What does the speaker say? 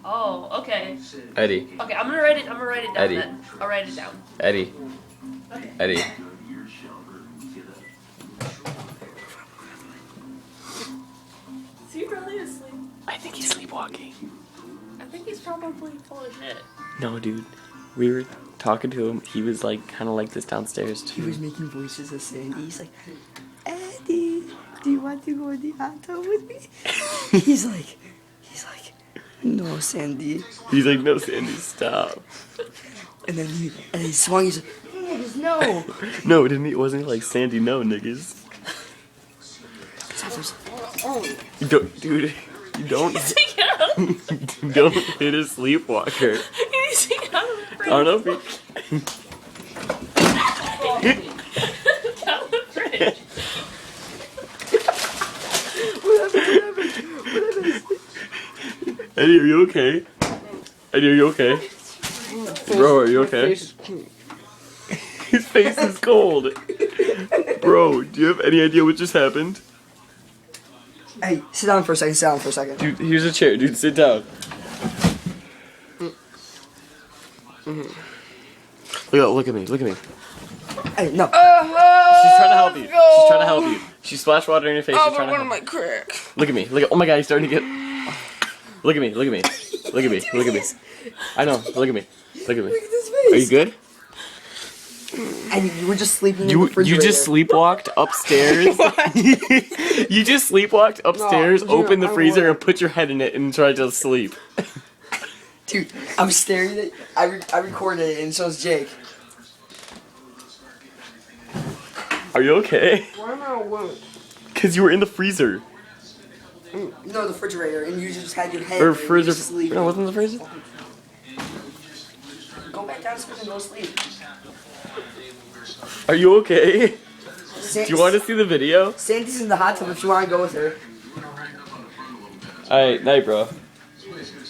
Oh, okay. Eddy. Okay, I'm gonna write it down Eddy. then. I'll write it down. Eddy. Okay. Eddy. Is he really asleep? I think he's sleepwalking. I think he's probably full of shit. No, dude. We were talking to him. He was like, kind of like this downstairs too. He was making voices of Sandy. He's like, Eddy, do you want to go in the hot tub with me? he's like, no, Sandy. He's like, no, Sandy, stop. And then he swung. He's like, niggas, no. No, it didn't. It wasn't like Sandy, no, niggas. You don't, dude. You don't. Don't hit a sleepwalker. He needs to get out of the I fridge. don't know if Get out of the fridge. Eddy, are you okay? Eddy, are you okay? Bro, are you okay? His face is cold. Bro, do you have any idea what just happened? Hey, sit down for a second. Dude, here's a chair. Dude, sit down. Look at me. Hey, no. She's trying to help you. She's trying to help you. She splashed water in your face. She's trying to help you. crack. Look at me. Oh my god, he's starting to get... Look at me. I know. Look at me. Look at this face. Are you good? And you were just sleeping in the You refrigerator. just sleepwalked upstairs. You just sleepwalked upstairs, No, opened the I freezer, won't. and put your head in it and tried to sleep. Dude, I'm staring at it. I recorded it, and so is Jake. Are you okay? Why am I awake? Because you were in the freezer. No, the refrigerator, and you just had your head. Or there, you were freezer. sleeping. No, it wasn't the freezer. Go back downstairs and go sleep. Are you okay? Do you want to see the video? Sandy's in the hot tub if you want to go with her. Alright, night, bro.